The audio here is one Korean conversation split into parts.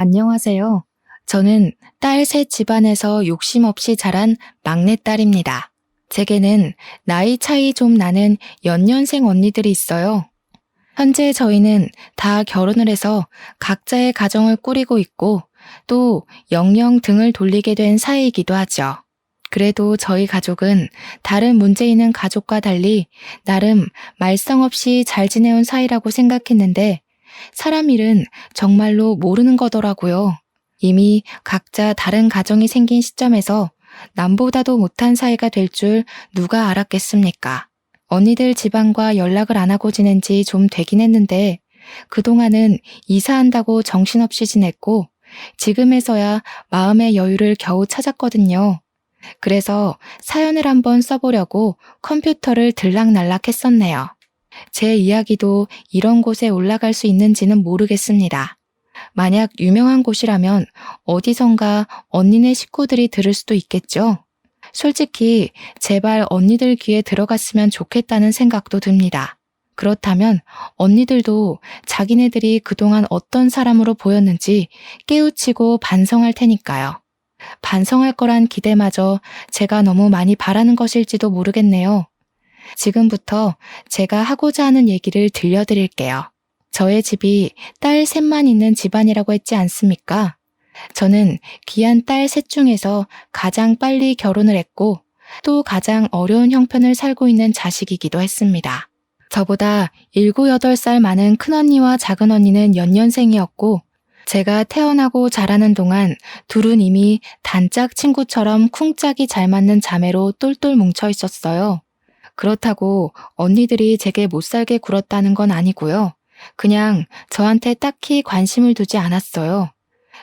안녕하세요. 저는 딸 셋 집안에서 욕심 없이 자란 막내딸입니다. 제게는 나이 차이 좀 나는 연년생 언니들이 있어요. 현재 저희는 다 결혼을 해서 각자의 가정을 꾸리고 있고 또 영영 등을 돌리게 된 사이이기도 하죠. 그래도 저희 가족은 다른 문제 있는 가족과 달리 나름 말썽 없이 잘 지내온 사이라고 생각했는데 사람 일은 정말로 모르는 거더라고요. 이미 각자 다른 가정이 생긴 시점에서 남보다도 못한 사이가 될 줄 누가 알았겠습니까? 언니들 집안과 연락을 안 하고 지낸 지 좀 되긴 했는데 그동안은 이사한다고 정신없이 지냈고 지금에서야 마음의 여유를 겨우 찾았거든요. 그래서 사연을 한번 써보려고 컴퓨터를 들락날락 했었네요. 제 이야기도 이런 곳에 올라갈 수 있는지는 모르겠습니다. 만약 유명한 곳이라면 어디선가 언니네 식구들이 들을 수도 있겠죠? 솔직히 제발 언니들 귀에 들어갔으면 좋겠다는 생각도 듭니다. 그렇다면 언니들도 자기네들이 그동안 어떤 사람으로 보였는지 깨우치고 반성할 테니까요. 반성할 거란 기대마저 제가 너무 많이 바라는 것일지도 모르겠네요. 지금부터 제가 하고자 하는 얘기를 들려드릴게요. 저의 집이 딸 셋만 있는 집안이라고 했지 않습니까? 저는 귀한 딸 셋 중에서 가장 빨리 결혼을 했고 또 가장 어려운 형편을 살고 있는 자식이기도 했습니다. 저보다 7, 8살 많은 큰언니와 작은언니는 연년생이었고 제가 태어나고 자라는 동안 둘은 이미 단짝 친구처럼 쿵짝이 잘 맞는 자매로 똘똘 뭉쳐 있었어요. 그렇다고 언니들이 제게 못살게 굴었다는 건 아니고요. 그냥 저한테 딱히 관심을 두지 않았어요.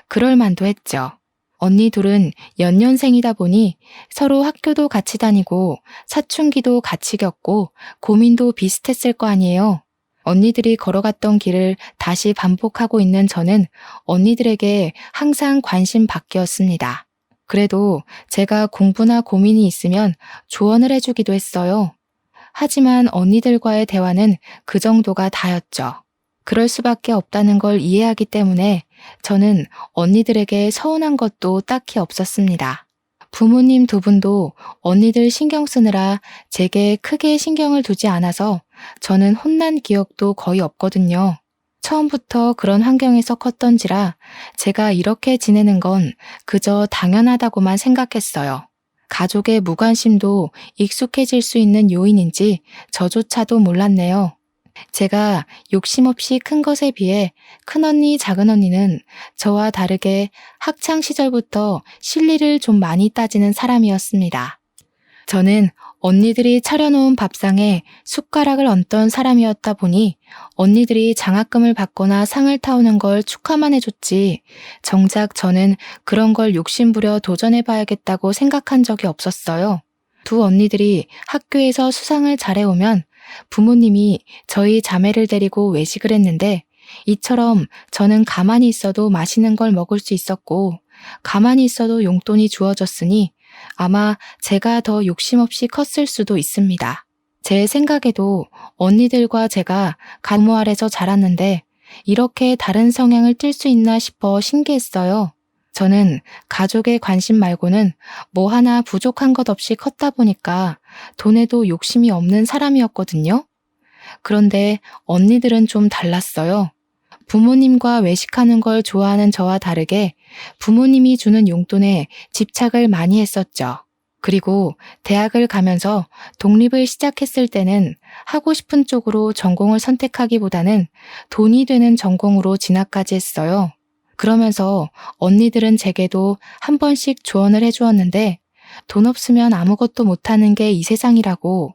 그럴 만도 했죠. 언니 둘은 연년생이다 보니 서로 학교도 같이 다니고 사춘기도 같이 겪고 고민도 비슷했을 거 아니에요. 언니들이 걸어갔던 길을 다시 반복하고 있는 저는 언니들에게 항상 관심 받기였습니다. 그래도 제가 공부나 고민이 있으면 조언을 해주기도 했어요. 하지만 언니들과의 대화는 그 정도가 다였죠. 그럴 수밖에 없다는 걸 이해하기 때문에 저는 언니들에게 서운한 것도 딱히 없었습니다. 부모님 두 분도 언니들 신경 쓰느라 제게 크게 신경을 두지 않아서 저는 혼난 기억도 거의 없거든요. 처음부터 그런 환경에서 컸던지라 제가 이렇게 지내는 건 그저 당연하다고만 생각했어요. 가족의 무관심도 익숙해질 수 있는 요인인지 저조차도 몰랐네요. 제가 욕심 없이 큰 것에 비해 큰언니, 작은언니는 저와 다르게 학창 시절부터 실리를 좀 많이 따지는 사람이었습니다. 저는 언니들이 차려놓은 밥상에 숟가락을 얹던 사람이었다 보니 언니들이 장학금을 받거나 상을 타오는 걸 축하만 해줬지 정작 저는 그런 걸 욕심부려 도전해봐야겠다고 생각한 적이 없었어요. 두 언니들이 학교에서 수상을 잘해오면 부모님이 저희 자매를 데리고 외식을 했는데 이처럼 저는 가만히 있어도 맛있는 걸 먹을 수 있었고 가만히 있어도 용돈이 주어졌으니 아마 제가 더 욕심 없이 컸을 수도 있습니다. 제 생각에도 언니들과 제가 부모 아래서 자랐는데 이렇게 다른 성향을 띨 수 있나 싶어 신기했어요. 저는 가족의 관심 말고는 뭐 하나 부족한 것 없이 컸다 보니까 돈에도 욕심이 없는 사람이었거든요. 그런데 언니들은 좀 달랐어요. 부모님과 외식하는 걸 좋아하는 저와 다르게 부모님이 주는 용돈에 집착을 많이 했었죠. 그리고 대학을 가면서 독립을 시작했을 때는 하고 싶은 쪽으로 전공을 선택하기보다는 돈이 되는 전공으로 진학까지 했어요. 그러면서 언니들은 제게도 한 번씩 조언을 해주었는데 돈 없으면 아무것도 못하는 게 이 세상이라고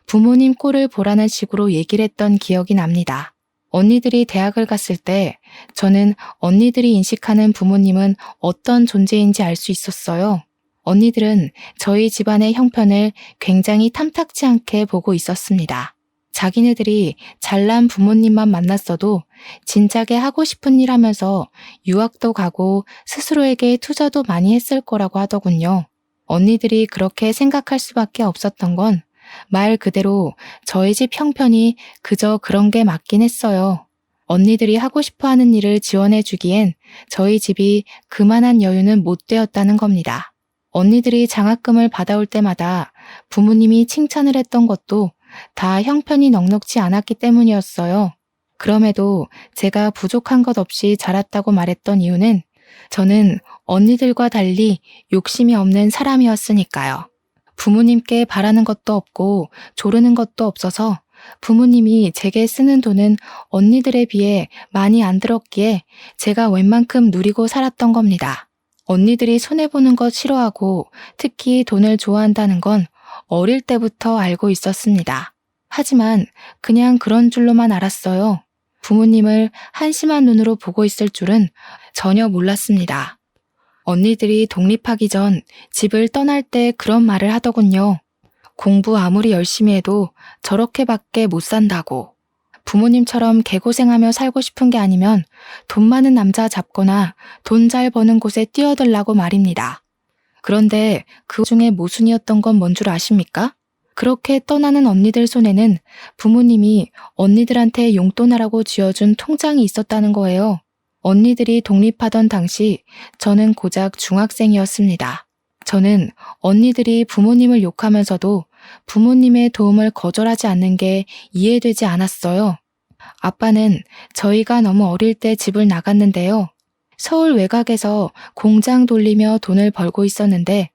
부모님 꼴을 보라는 식으로 얘기를 했던 기억이 납니다. 언니들이 대학을 갔을 때 저는 언니들이 인식하는 부모님은 어떤 존재인지 알 수 있었어요. 언니들은 저희 집안의 형편을 굉장히 탐탁지 않게 보고 있었습니다. 자기네들이 잘난 부모님만 만났어도 진작에 하고 싶은 일 하면서 유학도 가고 스스로에게 투자도 많이 했을 거라고 하더군요. 언니들이 그렇게 생각할 수밖에 없었던 건 말 그대로 저희 집 형편이 그저 그런 게 맞긴 했어요. 언니들이 하고 싶어 하는 일을 지원해 주기엔 저희 집이 그만한 여유는 못 되었다는 겁니다. 언니들이 장학금을 받아올 때마다 부모님이 칭찬을 했던 것도 다 형편이 넉넉지 않았기 때문이었어요. 그럼에도 제가 부족한 것 없이 자랐다고 말했던 이유는 저는 언니들과 달리 욕심이 없는 사람이었으니까요. 부모님께 바라는 것도 없고 조르는 것도 없어서 부모님이 제게 쓰는 돈은 언니들에 비해 많이 안 들었기에 제가 웬만큼 누리고 살았던 겁니다. 언니들이 손해보는 것 싫어하고 특히 돈을 좋아한다는 건 어릴 때부터 알고 있었습니다. 하지만 그냥 그런 줄로만 알았어요. 부모님을 한심한 눈으로 보고 있을 줄은 전혀 몰랐습니다. 언니들이 독립하기 전 집을 떠날 때 그런 말을 하더군요. 공부 아무리 열심히 해도 저렇게밖에 못 산다고. 부모님처럼 개고생하며 살고 싶은 게 아니면 돈 많은 남자 잡거나 돈 잘 버는 곳에 뛰어들라고 말입니다. 그런데 그 중에 모순이었던 건 뭔 줄 아십니까? 그렇게 떠나는 언니들 손에는 부모님이 언니들한테 용돈하라고 쥐어준 통장이 있었다는 거예요. 언니들이 독립하던 당시 저는 고작 중학생이었습니다. 저는 언니들이 부모님을 욕하면서도 부모님의 도움을 거절하지 않는 게 이해되지 않았어요. 아빠는 저희가 너무 어릴 때 집을 나갔는데요. 서울 외곽에서 공장 돌리며 돈을 벌고 있었는데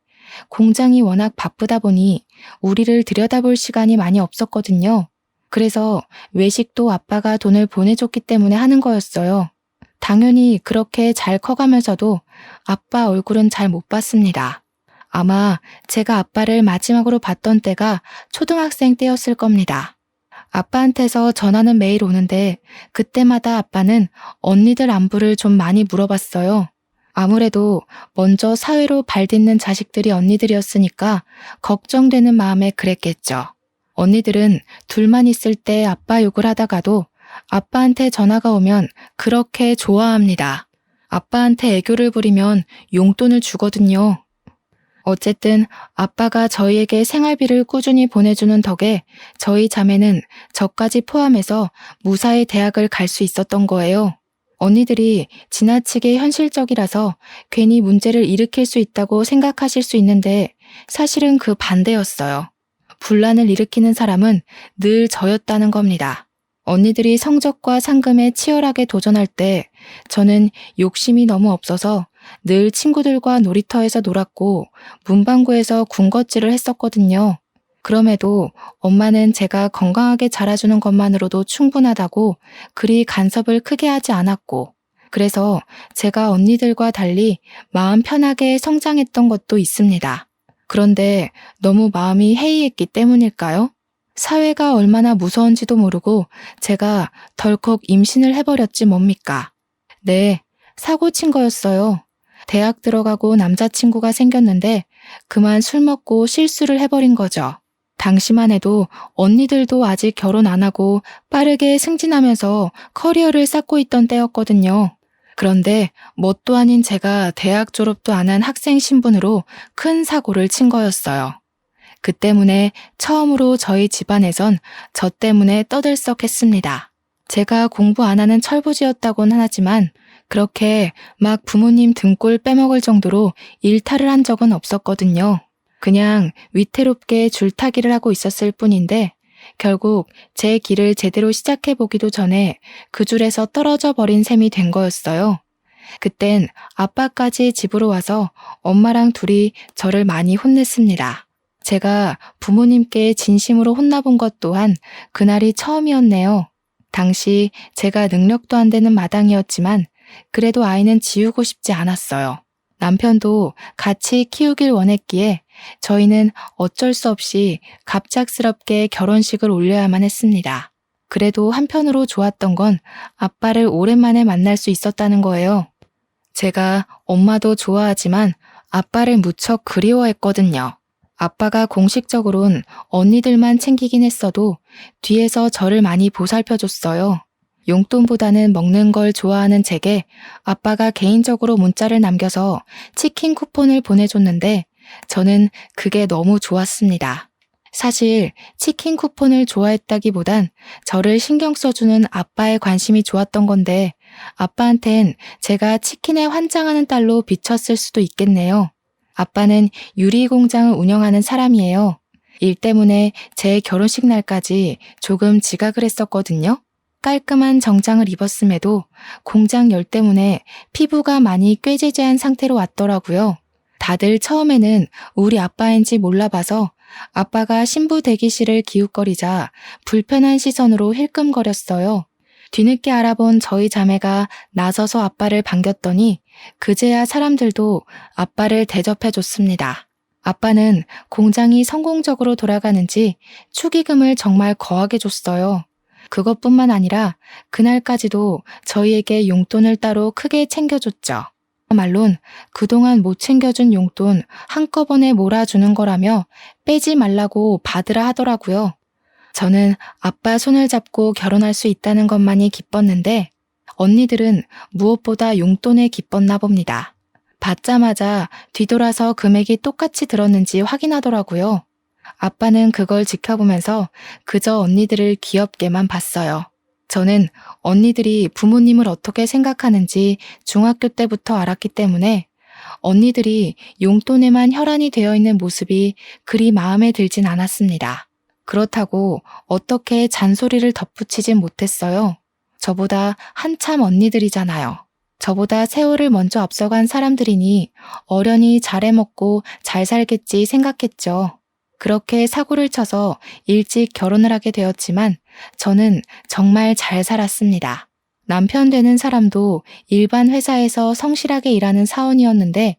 공장이 워낙 바쁘다 보니 우리를 들여다볼 시간이 많이 없었거든요. 그래서 외식도 아빠가 돈을 보내줬기 때문에 하는 거였어요. 당연히 그렇게 잘 커가면서도 아빠 얼굴은 잘 못 봤습니다. 아마 제가 아빠를 마지막으로 봤던 때가 초등학생 때였을 겁니다. 아빠한테서 전화는 매일 오는데 그때마다 아빠는 언니들 안부를 좀 많이 물어봤어요. 아무래도 먼저 사회로 발딛는 자식들이 언니들이었으니까 걱정되는 마음에 그랬겠죠. 언니들은 둘만 있을 때 아빠 욕을 하다가도 아빠한테 전화가 오면 그렇게 좋아합니다. 아빠한테 애교를 부리면 용돈을 주거든요. 어쨌든 아빠가 저희에게 생활비를 꾸준히 보내주는 덕에 저희 자매는 저까지 포함해서 무사히 대학을 갈 수 있었던 거예요. 언니들이 지나치게 현실적이라서 괜히 문제를 일으킬 수 있다고 생각하실 수 있는데 사실은 그 반대였어요. 분란을 일으키는 사람은 늘 저였다는 겁니다. 언니들이 성적과 상금에 치열하게 도전할 때 저는 욕심이 너무 없어서 늘 친구들과 놀이터에서 놀았고 문방구에서 군것질을 했었거든요. 그럼에도 엄마는 제가 건강하게 자라주는 것만으로도 충분하다고 그리 간섭을 크게 하지 않았고 그래서 제가 언니들과 달리 마음 편하게 성장했던 것도 있습니다. 그런데 너무 마음이 해이했기 때문일까요? 사회가 얼마나 무서운지도 모르고 제가 덜컥 임신을 해버렸지 뭡니까? 네, 사고 친 거였어요. 대학 들어가고 남자친구가 생겼는데 그만 술 먹고 실수를 해버린 거죠. 당시만 해도 언니들도 아직 결혼 안 하고 빠르게 승진하면서 커리어를 쌓고 있던 때였거든요. 그런데 뭣도 아닌 제가 대학 졸업도 안 한 학생 신분으로 큰 사고를 친 거였어요. 그 때문에 처음으로 저희 집안에선 저 때문에 떠들썩했습니다. 제가 공부 안 하는 철부지였다고는 하지만 그렇게 막 부모님 등골 빼먹을 정도로 일탈을 한 적은 없었거든요. 그냥 위태롭게 줄타기를 하고 있었을 뿐인데 결국 제 길을 제대로 시작해보기도 전에 그 줄에서 떨어져 버린 셈이 된 거였어요. 그땐 아빠까지 집으로 와서 엄마랑 둘이 저를 많이 혼냈습니다. 제가 부모님께 진심으로 혼나본 것 또한 그날이 처음이었네요. 당시 제가 능력도 안 되는 마당이었지만 그래도 아이는 지우고 싶지 않았어요. 남편도 같이 키우길 원했기에 저희는 어쩔 수 없이 갑작스럽게 결혼식을 올려야만 했습니다. 그래도 한편으로 좋았던 건 아빠를 오랜만에 만날 수 있었다는 거예요. 제가 엄마도 좋아하지만 아빠를 무척 그리워했거든요. 아빠가 공식적으론 언니들만 챙기긴 했어도 뒤에서 저를 많이 보살펴줬어요. 용돈보다는 먹는 걸 좋아하는 제게 아빠가 개인적으로 문자를 남겨서 치킨 쿠폰을 보내줬는데 저는 그게 너무 좋았습니다. 사실 치킨 쿠폰을 좋아했다기보단 저를 신경 써주는 아빠의 관심이 좋았던 건데 아빠한텐 제가 치킨에 환장하는 딸로 비쳤을 수도 있겠네요. 아빠는 유리 공장을 운영하는 사람이에요. 일 때문에 제 결혼식 날까지 조금 지각을 했었거든요. 깔끔한 정장을 입었음에도 공장 열 때문에 피부가 많이 꾀지지한 상태로 왔더라고요. 다들 처음에는 우리 아빠인지 몰라봐서 아빠가 신부 대기실을 기웃거리자 불편한 시선으로 힐끔거렸어요. 뒤늦게 알아본 저희 자매가 나서서 아빠를 반겼더니 그제야 사람들도 아빠를 대접해줬습니다. 아빠는 공장이 성공적으로 돌아가는지 축의금을 정말 거하게 줬어요. 그것뿐만 아니라 그날까지도 저희에게 용돈을 따로 크게 챙겨줬죠. 말론 그동안 못 챙겨준 용돈 한꺼번에 몰아주는 거라며 빼지 말라고 받으라 하더라고요. 저는 아빠 손을 잡고 결혼할 수 있다는 것만이 기뻤는데 언니들은 무엇보다 용돈에 기뻤나 봅니다. 받자마자 뒤돌아서 금액이 똑같이 들었는지 확인하더라고요. 아빠는 그걸 지켜보면서 그저 언니들을 귀엽게만 봤어요. 저는 언니들이 부모님을 어떻게 생각하는지 중학교 때부터 알았기 때문에 언니들이 용돈에만 혈안이 되어 있는 모습이 그리 마음에 들진 않았습니다. 그렇다고 어떻게 잔소리를 덧붙이진 못했어요. 저보다 한참 언니들이잖아요. 저보다 세월을 먼저 앞서간 사람들이니 어련히 잘해먹고 잘 살겠지 생각했죠. 그렇게 사고를 쳐서 일찍 결혼을 하게 되었지만 저는 정말 잘 살았습니다. 남편 되는 사람도 일반 회사에서 성실하게 일하는 사원이었는데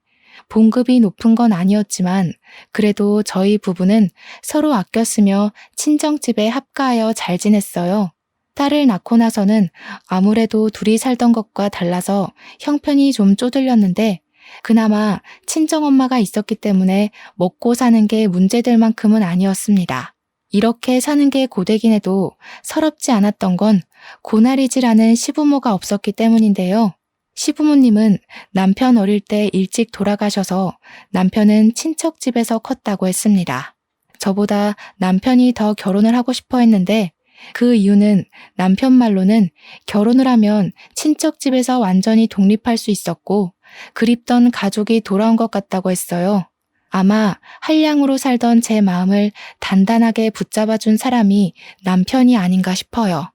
봉급이 높은 건 아니었지만 그래도 저희 부부는 서로 아껴 쓰며 친정집에 합가하여 잘 지냈어요. 딸을 낳고 나서는 아무래도 둘이 살던 것과 달라서 형편이 좀 쪼들렸는데 그나마 친정엄마가 있었기 때문에 먹고 사는 게 문제될 만큼은 아니었습니다. 이렇게 사는 게 고되긴 해도 서럽지 않았던 건 고나리지라는 시부모가 없었기 때문인데요. 시부모님은 남편 어릴 때 일찍 돌아가셔서 남편은 친척집에서 컸다고 했습니다. 저보다 남편이 더 결혼을 하고 싶어 했는데 그 이유는 남편 말로는 결혼을 하면 친척집에서 완전히 독립할 수 있었고 그립던 가족이 돌아온 것 같다고 했어요. 아마 한량으로 살던 제 마음을 단단하게 붙잡아준 사람이 남편이 아닌가 싶어요.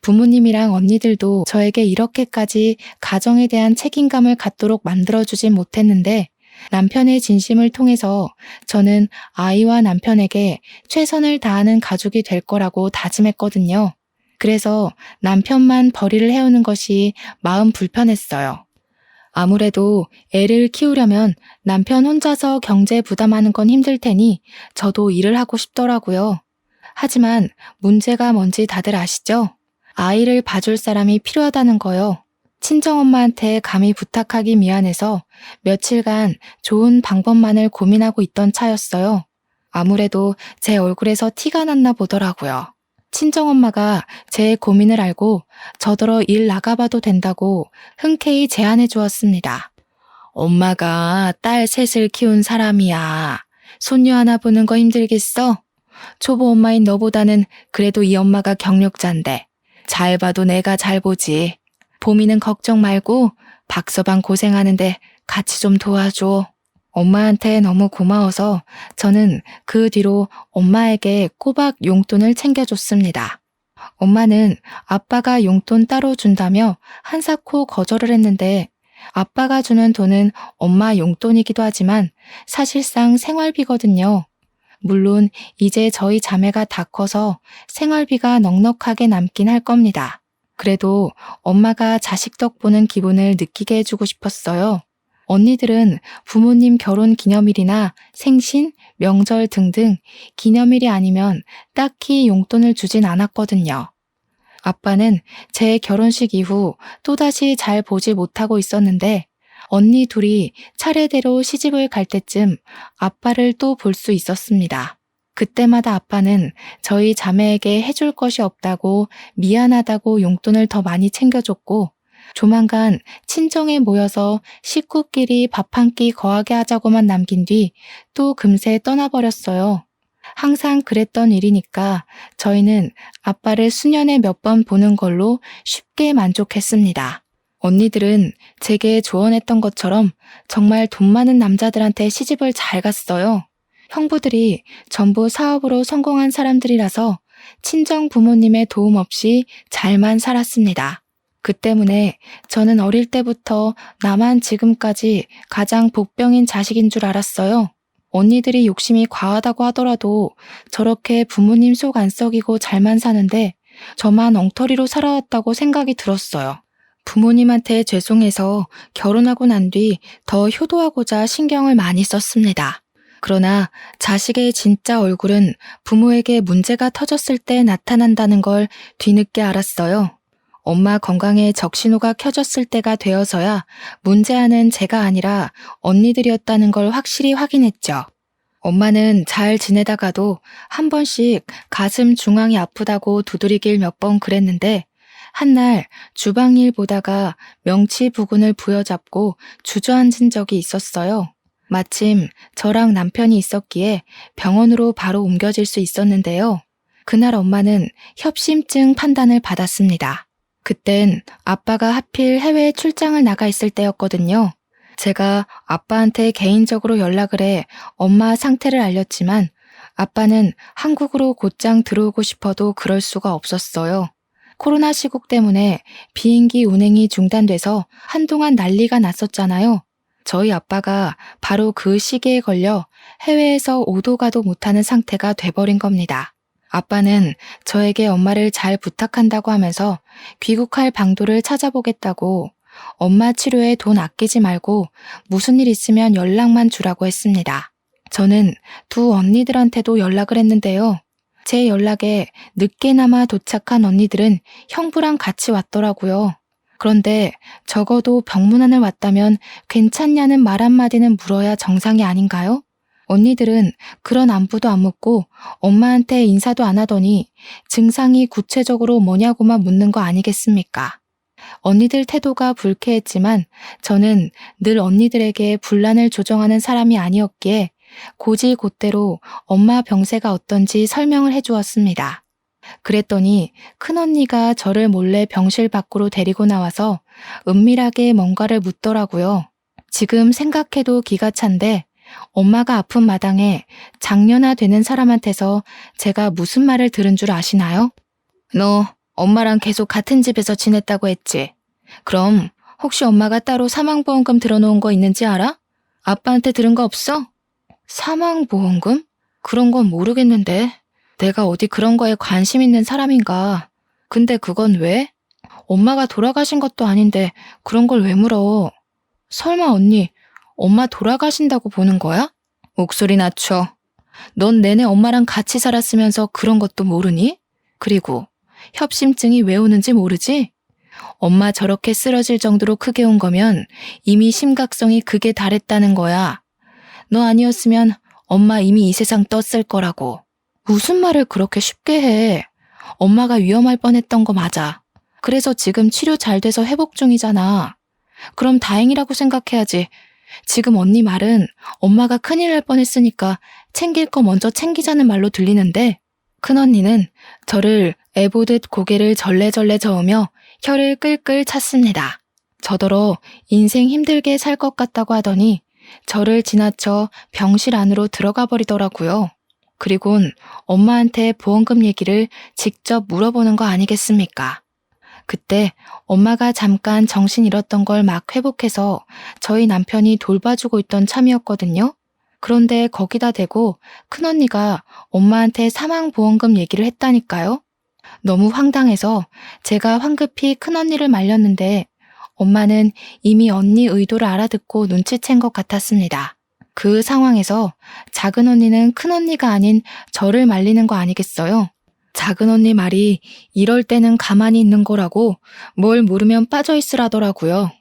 부모님이랑 언니들도 저에게 이렇게까지 가정에 대한 책임감을 갖도록 만들어주진 못했는데 남편의 진심을 통해서 저는 아이와 남편에게 최선을 다하는 가족이 될 거라고 다짐했거든요. 그래서 남편만 벌이를 해오는 것이 마음 불편했어요. 아무래도 애를 키우려면 남편 혼자서 경제 부담하는 건 힘들 테니 저도 일을 하고 싶더라고요. 하지만 문제가 뭔지 다들 아시죠? 아이를 봐줄 사람이 필요하다는 거요. 친정엄마한테 감히 부탁하기 미안해서 며칠간 좋은 방법만을 고민하고 있던 차였어요. 아무래도 제 얼굴에서 티가 났나 보더라고요. 친정엄마가 제 고민을 알고 저더러 일 나가봐도 된다고 흔쾌히 제안해 주었습니다. 엄마가 딸 셋을 키운 사람이야. 손녀 하나 보는 거 힘들겠어? 초보 엄마인 너보다는 그래도 이 엄마가 경력자인데 잘 봐도 내가 잘 보지. 보미는 걱정 말고 박서방 고생하는데 같이 좀 도와줘. 엄마한테 너무 고마워서 저는 그 뒤로 엄마에게 꼬박 용돈을 챙겨줬습니다. 엄마는 아빠가 용돈 따로 준다며 한사코 거절을 했는데 아빠가 주는 돈은 엄마 용돈이기도 하지만 사실상 생활비거든요. 물론 이제 저희 자매가 다 커서 생활비가 넉넉하게 남긴 할 겁니다. 그래도 엄마가 자식 덕 보는 기분을 느끼게 해주고 싶었어요. 언니들은 부모님 결혼 기념일이나 생신, 명절 등등 기념일이 아니면 딱히 용돈을 주진 않았거든요. 아빠는 제 결혼식 이후 또다시 잘 보지 못하고 있었는데 언니 둘이 차례대로 시집을 갈 때쯤 아빠를 또 볼 수 있었습니다. 그때마다 아빠는 저희 자매에게 해줄 것이 없다고 미안하다고 용돈을 더 많이 챙겨줬고 조만간 친정에 모여서 식구끼리 밥 한 끼 거하게 하자고만 남긴 뒤 또 금세 떠나버렸어요. 항상 그랬던 일이니까 저희는 아빠를 수년에 몇 번 보는 걸로 쉽게 만족했습니다. 언니들은 제게 조언했던 것처럼 정말 돈 많은 남자들한테 시집을 잘 갔어요. 형부들이 전부 사업으로 성공한 사람들이라서 친정 부모님의 도움 없이 잘만 살았습니다. 그 때문에 저는 어릴 때부터 나만 지금까지 가장 복병인 자식인 줄 알았어요. 언니들이 욕심이 과하다고 하더라도 저렇게 부모님 속 안 썩이고 잘만 사는데 저만 엉터리로 살아왔다고 생각이 들었어요. 부모님한테 죄송해서 결혼하고 난 뒤 더 효도하고자 신경을 많이 썼습니다. 그러나 자식의 진짜 얼굴은 부모에게 문제가 터졌을 때 나타난다는 걸 뒤늦게 알았어요. 엄마 건강에 적신호가 켜졌을 때가 되어서야 문제아는 제가 아니라 언니들이었다는 걸 확실히 확인했죠. 엄마는 잘 지내다가도 한 번씩 가슴 중앙이 아프다고 두드리길 몇 번 그랬는데 한날 주방일 보다가 명치 부근을 부여잡고 주저앉은 적이 있었어요. 마침 저랑 남편이 있었기에 병원으로 바로 옮겨질 수 있었는데요. 그날 엄마는 협심증 판단을 받았습니다. 그땐 아빠가 하필 해외에 출장을 나가 있을 때였거든요. 제가 아빠한테 개인적으로 연락을 해 엄마 상태를 알렸지만 아빠는 한국으로 곧장 들어오고 싶어도 그럴 수가 없었어요. 코로나 시국 때문에 비행기 운행이 중단돼서 한동안 난리가 났었잖아요. 저희 아빠가 바로 그 시기에 걸려 해외에서 오도 가도 못하는 상태가 돼버린 겁니다. 아빠는 저에게 엄마를 잘 부탁한다고 하면서 귀국할 방도를 찾아보겠다고 엄마 치료에 돈 아끼지 말고 무슨 일 있으면 연락만 주라고 했습니다. 저는 두 언니들한테도 연락을 했는데요. 제 연락에 늦게나마 도착한 언니들은 형부랑 같이 왔더라고요. 그런데 적어도 병문안을 왔다면 괜찮냐는 말 한마디는 물어야 정상이 아닌가요? 언니들은 그런 안부도 안 묻고 엄마한테 인사도 안 하더니 증상이 구체적으로 뭐냐고만 묻는 거 아니겠습니까? 언니들 태도가 불쾌했지만 저는 늘 언니들에게 분란을 조정하는 사람이 아니었기에 고지곧대로 엄마 병세가 어떤지 설명을 해주었습니다. 그랬더니 큰언니가 저를 몰래 병실 밖으로 데리고 나와서 은밀하게 뭔가를 묻더라고요. 지금 생각해도 기가 찬데 엄마가 아픈 마당에 장년아 되는 사람한테서 제가 무슨 말을 들은 줄 아시나요? 너 엄마랑 계속 같은 집에서 지냈다고 했지? 그럼 혹시 엄마가 따로 사망보험금 들어놓은 거 있는지 알아? 아빠한테 들은 거 없어? 사망보험금? 그런 건 모르겠는데. 내가 어디 그런 거에 관심 있는 사람인가. 근데 그건 왜? 엄마가 돌아가신 것도 아닌데 그런 걸 왜 물어? 설마 언니, 엄마 돌아가신다고 보는 거야? 목소리 낮춰. 넌 내내 엄마랑 같이 살았으면서 그런 것도 모르니? 그리고 협심증이 왜 오는지 모르지? 엄마 저렇게 쓰러질 정도로 크게 온 거면 이미 심각성이 극에 달했다는 거야. 너 아니었으면 엄마 이미 이 세상 떴을 거라고. 무슨 말을 그렇게 쉽게 해. 엄마가 위험할 뻔했던 거 맞아. 그래서 지금 치료 잘 돼서 회복 중이잖아. 그럼 다행이라고 생각해야지. 지금 언니 말은 엄마가 큰일 날 뻔했으니까 챙길 거 먼저 챙기자는 말로 들리는데 큰언니는 저를 애보듯 고개를 절레절레 저으며 혀를 끌끌 찼습니다. 저더러 인생 힘들게 살 것 같다고 하더니 저를 지나쳐 병실 안으로 들어가 버리더라고요. 그리곤 엄마한테 보험금 얘기를 직접 물어보는 거 아니겠습니까? 그때 엄마가 잠깐 정신 잃었던 걸 막 회복해서 저희 남편이 돌봐주고 있던 참이었거든요. 그런데 거기다 대고 큰언니가 엄마한테 사망보험금 얘기를 했다니까요. 너무 황당해서 제가 황급히 큰언니를 말렸는데 엄마는 이미 언니 의도를 알아듣고 눈치챈 것 같았습니다. 그 상황에서 작은 언니는 큰 언니가 아닌 저를 말리는 거 아니겠어요? 작은 언니 말이 이럴 때는 가만히 있는 거라고 뭘 모르면 빠져있으라더라고요.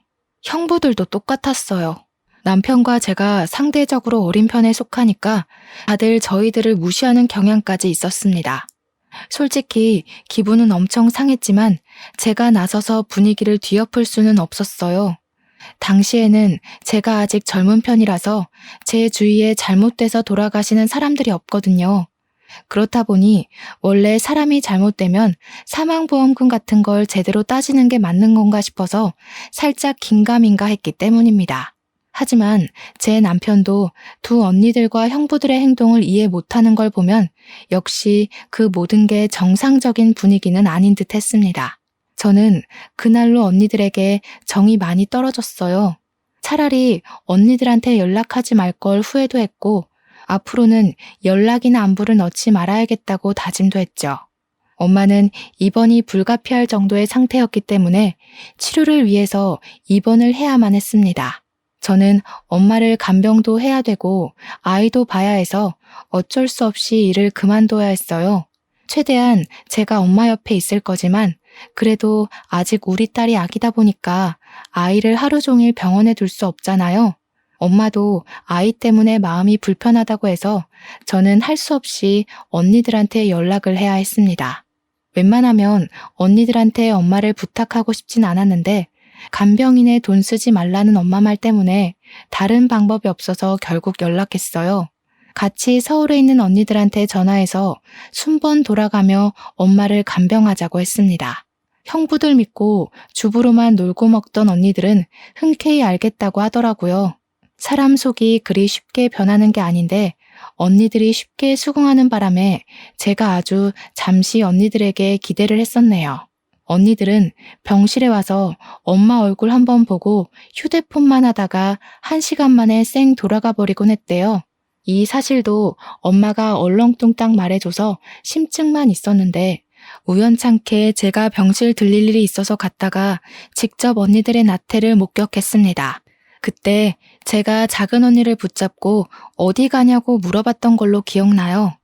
형부들도 똑같았어요. 남편과 제가 상대적으로 어린 편에 속하니까 다들 저희들을 무시하는 경향까지 있었습니다. 솔직히 기분은 엄청 상했지만 제가 나서서 분위기를 뒤엎을 수는 없었어요. 당시에는 제가 아직 젊은 편이라서 제 주위에 잘못돼서 돌아가시는 사람들이 없거든요. 그렇다 보니 원래 사람이 잘못되면 사망보험금 같은 걸 제대로 따지는 게 맞는 건가 싶어서 살짝 긴가민가 했기 때문입니다. 하지만 제 남편도 두 언니들과 형부들의 행동을 이해 못하는 걸 보면 역시 그 모든 게 정상적인 분위기는 아닌 듯 했습니다. 저는 그날로 언니들에게 정이 많이 떨어졌어요. 차라리 언니들한테 연락하지 말 걸 후회도 했고 앞으로는 연락이나 안부를 넣지 말아야겠다고 다짐도 했죠. 엄마는 입원이 불가피할 정도의 상태였기 때문에 치료를 위해서 입원을 해야만 했습니다. 저는 엄마를 간병도 해야 되고 아이도 봐야 해서 어쩔 수 없이 일을 그만둬야 했어요. 최대한 제가 엄마 옆에 있을 거지만 그래도 아직 우리 딸이 아기다 보니까 아이를 하루 종일 병원에 둘 수 없잖아요. 엄마도 아이 때문에 마음이 불편하다고 해서 저는 할 수 없이 언니들한테 연락을 해야 했습니다. 웬만하면 언니들한테 엄마를 부탁하고 싶진 않았는데 간병인에 돈 쓰지 말라는 엄마 말 때문에 다른 방법이 없어서 결국 연락했어요. 같이 서울에 있는 언니들한테 전화해서 순번 돌아가며 엄마를 간병하자고 했습니다. 형부들 믿고 주부로만 놀고 먹던 언니들은 흔쾌히 알겠다고 하더라고요. 사람 속이 그리 쉽게 변하는 게 아닌데 언니들이 쉽게 수긍하는 바람에 제가 아주 잠시 언니들에게 기대를 했었네요. 언니들은 병실에 와서 엄마 얼굴 한번 보고 휴대폰만 하다가 1시간 만에 쌩 돌아가 버리곤 했대요. 이 사실도 엄마가 얼렁뚱땅 말해줘서 심증만 있었는데 우연찮게 제가 병실 들릴 일이 있어서 갔다가 직접 언니들의 나태를 목격했습니다. 그때 제가 작은 언니를 붙잡고 어디 가냐고 물어봤던 걸로 기억나요.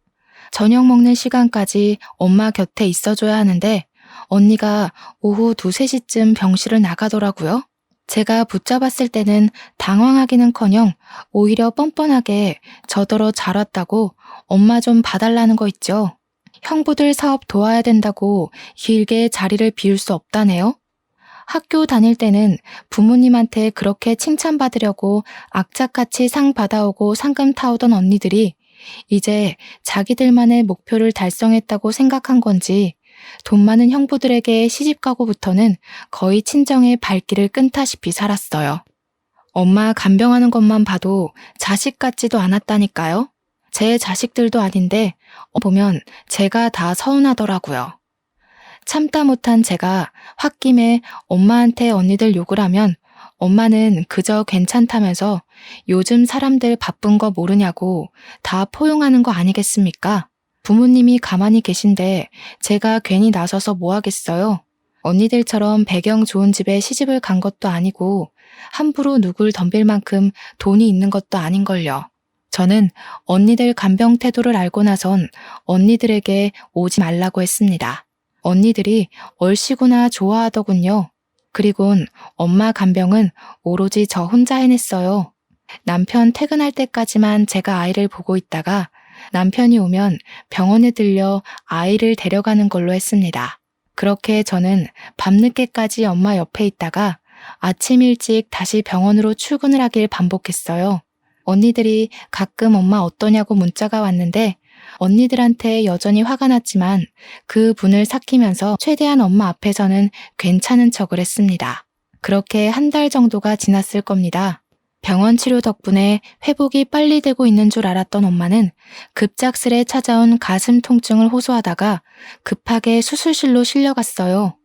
저녁 먹는 시간까지 엄마 곁에 있어줘야 하는데 언니가 오후 2, 3시쯤 병실을 나가더라고요. 제가 붙잡았을 때는 당황하기는커녕 오히려 뻔뻔하게 저더러 잘 왔다고 엄마 좀 봐달라는 거 있죠. 형부들 사업 도와야 된다고 길게 자리를 비울 수 없다네요. 학교 다닐 때는 부모님한테 그렇게 칭찬받으려고 악착같이 상 받아오고 상금 타오던 언니들이 이제 자기들만의 목표를 달성했다고 생각한 건지 돈 많은 형부들에게 시집가고부터는 거의 친정의 발길을 끈다시피 살았어요. 엄마 간병하는 것만 봐도 자식 같지도 않았다니까요. 제 자식들도 아닌데 보면 제가 다 서운하더라고요. 참다 못한 제가 홧김에 엄마한테 언니들 욕을 하면 엄마는 그저 괜찮다면서 요즘 사람들 바쁜 거 모르냐고 다 포용하는 거 아니겠습니까? 부모님이 가만히 계신데 제가 괜히 나서서 뭐 하겠어요? 언니들처럼 배경 좋은 집에 시집을 간 것도 아니고 함부로 누굴 덤빌 만큼 돈이 있는 것도 아닌걸요. 저는 언니들 간병 태도를 알고 나선 언니들에게 오지 말라고 했습니다. 언니들이 얼씨구나 좋아하더군요. 그리곤 엄마 간병은 오로지 저 혼자 해냈어요. 남편 퇴근할 때까지만 제가 아이를 보고 있다가 남편이 오면 병원에 들려 아이를 데려가는 걸로 했습니다. 그렇게 저는 밤늦게까지 엄마 옆에 있다가 아침 일찍 다시 병원으로 출근을 하길 반복했어요. 언니들이 가끔 엄마 어떠냐고 문자가 왔는데 언니들한테 여전히 화가 났지만 그 분을 삭히면서 최대한 엄마 앞에서는 괜찮은 척을 했습니다. 그렇게 1달 정도가 지났을 겁니다. 병원 치료 덕분에 회복이 빨리 되고 있는 줄 알았던 엄마는 급작스레 찾아온 가슴 통증을 호소하다가 급하게 수술실로 실려갔어요.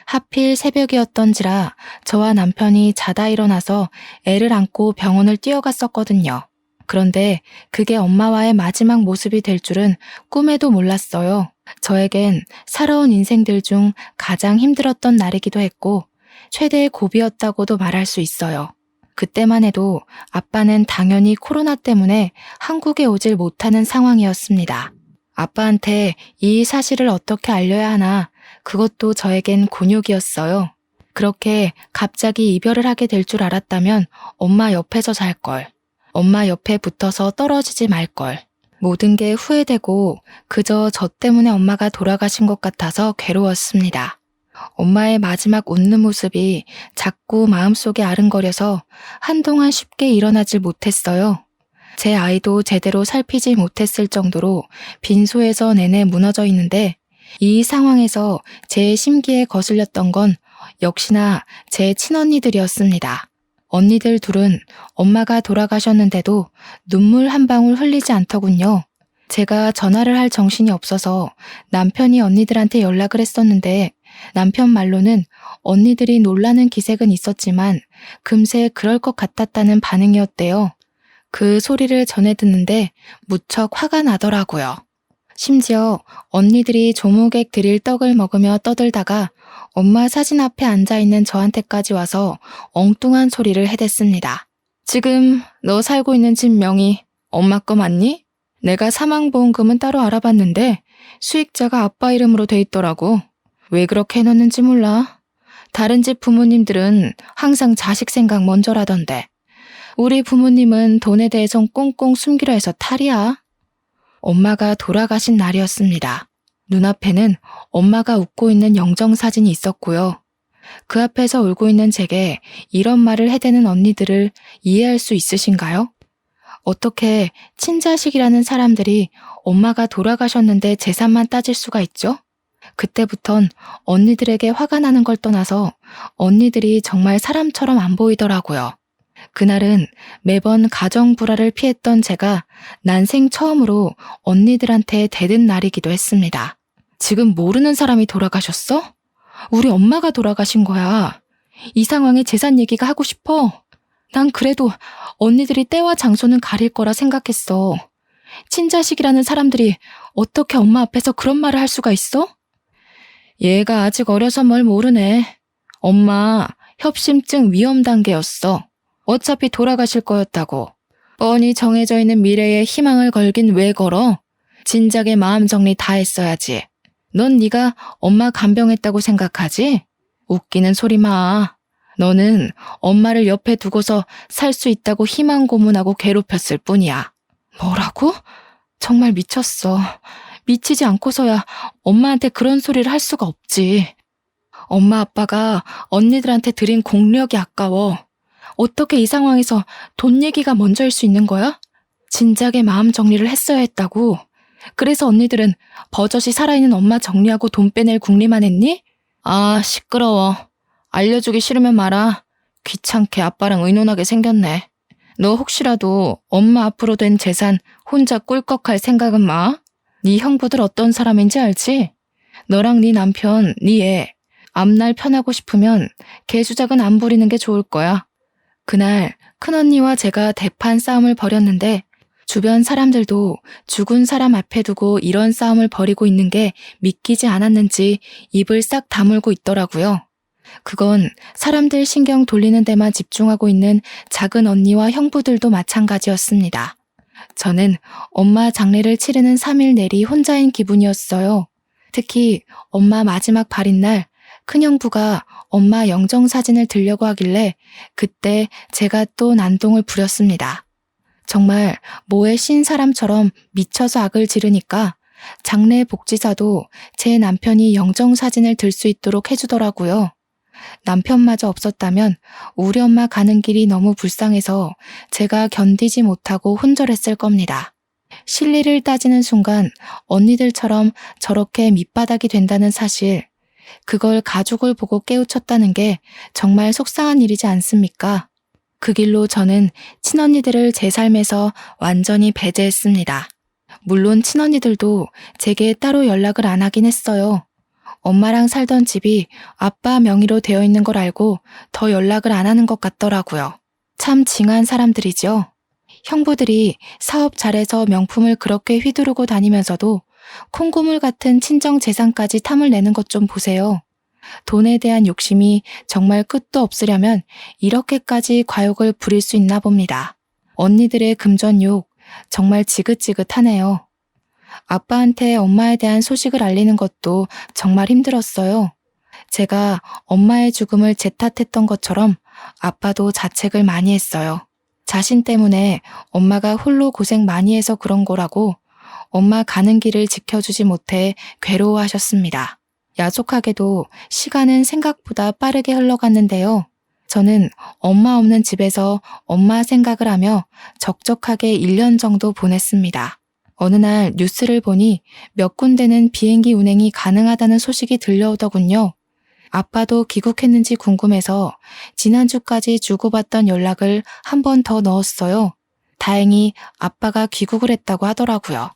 하필 새벽이었던지라 저와 남편이 자다 일어나서 애를 안고 병원을 뛰어갔었거든요. 그런데 그게 엄마와의 마지막 모습이 될 줄은 꿈에도 몰랐어요. 저에겐 살아온 인생들 중 가장 힘들었던 날이기도 했고 최대의 고비였다고도 말할 수 있어요. 그때만 해도 아빠는 당연히 코로나 때문에 한국에 오질 못하는 상황이었습니다. 아빠한테 이 사실을 어떻게 알려야 하나 그것도 저에겐 곤욕이었어요. 그렇게 갑자기 이별을 하게 될 줄 알았다면 엄마 옆에서 살 걸. 엄마 옆에 붙어서 떨어지지 말 걸. 모든 게 후회되고 그저 저 때문에 엄마가 돌아가신 것 같아서 괴로웠습니다. 엄마의 마지막 웃는 모습이 자꾸 마음속에 아른거려서 한동안 쉽게 일어나질 못했어요. 제 아이도 제대로 살피지 못했을 정도로 빈소에서 내내 무너져 있는데 이 상황에서 제 심기에 거슬렸던 건 역시나 제 친언니들이었습니다. 언니들 둘은 엄마가 돌아가셨는데도 눈물 한 방울 흘리지 않더군요. 제가 전화를 할 정신이 없어서 남편이 언니들한테 연락을 했었는데 남편 말로는 언니들이 놀라는 기색은 있었지만 금세 그럴 것 같았다는 반응이었대요. 그 소리를 전해 듣는데 무척 화가 나더라고요. 심지어 언니들이 조무객 드릴 떡을 먹으며 떠들다가 엄마 사진 앞에 앉아있는 저한테까지 와서 엉뚱한 소리를 해댔습니다. 지금 너 살고 있는 집 명의 엄마 거 맞니? 내가 사망보험금은 따로 알아봤는데 수익자가 아빠 이름으로 돼 있더라고. 왜 그렇게 해놨는지 몰라. 다른 집 부모님들은 항상 자식 생각 먼저라던데. 우리 부모님은 돈에 대해선 꽁꽁 숨기려 해서 탈이야. 엄마가 돌아가신 날이었습니다. 눈앞에는 엄마가 웃고 있는 영정사진이 있었고요. 그 앞에서 울고 있는 제게 이런 말을 해대는 언니들을 이해할 수 있으신가요? 어떻게 친자식이라는 사람들이 엄마가 돌아가셨는데 재산만 따질 수가 있죠? 그때부턴 언니들에게 화가 나는 걸 떠나서 언니들이 정말 사람처럼 안 보이더라고요. 그날은 매번 가정 불화를 피했던 제가 난생 처음으로 언니들한테 대든 날이기도 했습니다. 지금 모르는 사람이 돌아가셨어? 우리 엄마가 돌아가신 거야. 이 상황에 재산 얘기가 하고 싶어. 난 그래도 언니들이 때와 장소는 가릴 거라 생각했어. 친자식이라는 사람들이 어떻게 엄마 앞에서 그런 말을 할 수가 있어? 얘가 아직 어려서 뭘 모르네. 엄마 협심증 위험 단계였어. 어차피 돌아가실 거였다고. 뻔히 정해져 있는 미래에 희망을 걸긴 왜 걸어? 진작에 마음 정리 다 했어야지. 넌 네가 엄마 간병했다고 생각하지? 웃기는 소리 마. 너는 엄마를 옆에 두고서 살 수 있다고 희망 고문하고 괴롭혔을 뿐이야. 뭐라고? 정말 미쳤어. 미치지 않고서야 엄마한테 그런 소리를 할 수가 없지. 엄마 아빠가 언니들한테 드린 공력이 아까워. 어떻게 이 상황에서 돈 얘기가 먼저일 수 있는 거야? 진작에 마음 정리를 했어야 했다고. 그래서 언니들은 버젓이 살아있는 엄마 정리하고 돈 빼낼 궁리만 했니? 아, 시끄러워. 알려주기 싫으면 말아. 귀찮게 아빠랑 의논하게 생겼네. 너 혹시라도 엄마 앞으로 된 재산 혼자 꿀꺽할 생각은 마. 네 형부들 어떤 사람인지 알지? 너랑 네 남편, 네 애, 앞날 편하고 싶으면 개수작은 안 부리는 게 좋을 거야. 그날 큰언니와 제가 대판 싸움을 벌였는데 주변 사람들도 죽은 사람 앞에 두고 이런 싸움을 벌이고 있는 게 믿기지 않았는지 입을 싹 다물고 있더라고요. 그건 사람들 신경 돌리는 데만 집중하고 있는 작은 언니와 형부들도 마찬가지였습니다. 저는 엄마 장례를 치르는 3일 내리 혼자인 기분이었어요. 특히 엄마 마지막 발인 날 큰형부가 엄마 영정사진을 들려고 하길래 그때 제가 또 난동을 부렸습니다. 정말 뭐에 신 사람처럼 미쳐서 악을 지르니까 장례 복지사도 제 남편이 영정사진을 들 수 있도록 해주더라고요. 남편마저 없었다면 우리 엄마 가는 길이 너무 불쌍해서 제가 견디지 못하고 혼절했을 겁니다. 실리를 따지는 순간 언니들처럼 저렇게 밑바닥이 된다는 사실, 그걸 가족을 보고 깨우쳤다는 게 정말 속상한 일이지 않습니까? 그 길로 저는 친언니들을 제 삶에서 완전히 배제했습니다. 물론 친언니들도 제게 따로 연락을 안 하긴 했어요. 엄마랑 살던 집이 아빠 명의로 되어 있는 걸 알고 더 연락을 안 하는 것 같더라고요. 참 징한 사람들이죠. 형부들이 사업 잘해서 명품을 그렇게 휘두르고 다니면서도 콩고물 같은 친정 재산까지 탐을 내는 것 좀 보세요. 돈에 대한 욕심이 정말 끝도 없으려면 이렇게까지 과욕을 부릴 수 있나 봅니다. 언니들의 금전욕 정말 지긋지긋하네요. 아빠한테 엄마에 대한 소식을 알리는 것도 정말 힘들었어요. 제가 엄마의 죽음을 제 탓했던 것처럼 아빠도 자책을 많이 했어요. 자신 때문에 엄마가 홀로 고생 많이 해서 그런 거라고 엄마 가는 길을 지켜주지 못해 괴로워하셨습니다. 야속하게도 시간은 생각보다 빠르게 흘러갔는데요. 저는 엄마 없는 집에서 엄마 생각을 하며 적적하게 1년 정도 보냈습니다. 어느 날 뉴스를 보니 몇 군데는 비행기 운행이 가능하다는 소식이 들려오더군요. 아빠도 귀국했는지 궁금해서 지난주까지 주고받던 연락을 한 번 더 넣었어요. 다행히 아빠가 귀국을 했다고 하더라고요.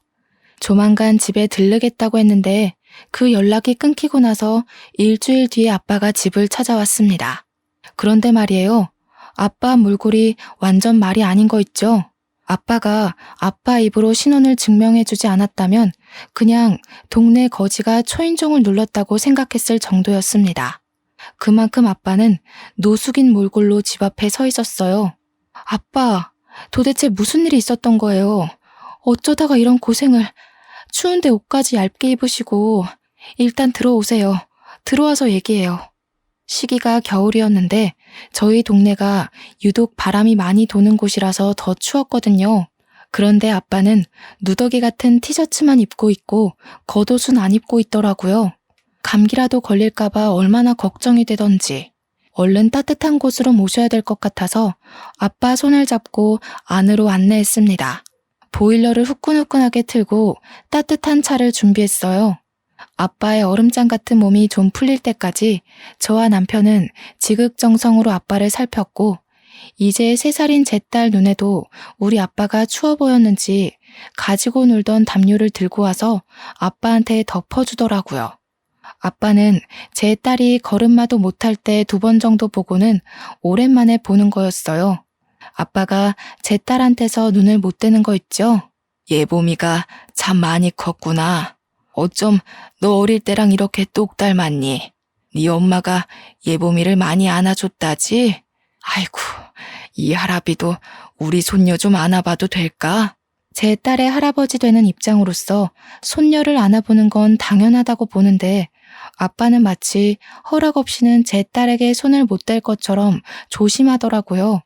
조만간 집에 들르겠다고 했는데 그 연락이 끊기고 나서 일주일 뒤에 아빠가 집을 찾아왔습니다. 그런데 말이에요. 아빠 몰골이 완전 말이 아닌 거 있죠? 아빠가 아빠 입으로 신원을 증명해주지 않았다면 그냥 동네 거지가 초인종을 눌렀다고 생각했을 정도였습니다. 그만큼 아빠는 노숙인 몰골로 집 앞에 서 있었어요. 아빠, 도대체 무슨 일이 있었던 거예요? 어쩌다가 이런 고생을, 추운데 옷까지 얇게 입으시고, 일단 들어오세요. 들어와서 얘기해요. 시기가 겨울이었는데 저희 동네가 유독 바람이 많이 도는 곳이라서 더 추웠거든요. 그런데 아빠는 누더기 같은 티셔츠만 입고 있고 겉옷은 안 입고 있더라고요. 감기라도 걸릴까봐 얼마나 걱정이 되던지. 얼른 따뜻한 곳으로 모셔야 될 것 같아서 아빠 손을 잡고 안으로 안내했습니다. 보일러를 후끈후끈하게 틀고 따뜻한 차를 준비했어요. 아빠의 얼음장 같은 몸이 좀 풀릴 때까지 저와 남편은 지극정성으로 아빠를 살폈고 이제 3살인 제 딸 눈에도 우리 아빠가 추워 보였는지 가지고 놀던 담요를 들고 와서 아빠한테 덮어주더라고요. 아빠는 제 딸이 걸음마도 못할 때 2번 정도 보고는 오랜만에 보는 거였어요. 아빠가 제 딸한테서 눈을 못 떼는 거 있죠? 예봄이가 참 많이 컸구나. 어쩜 너 어릴 때랑 이렇게 똑 닮았니? 네 엄마가 예봄이를 많이 안아줬다지? 아이고, 이 할아비도 우리 손녀 좀 안아봐도 될까? 제 딸의 할아버지 되는 입장으로서 손녀를 안아보는 건 당연하다고 보는데 아빠는 마치 허락 없이는 제 딸에게 손을 못 댈 것처럼 조심하더라고요.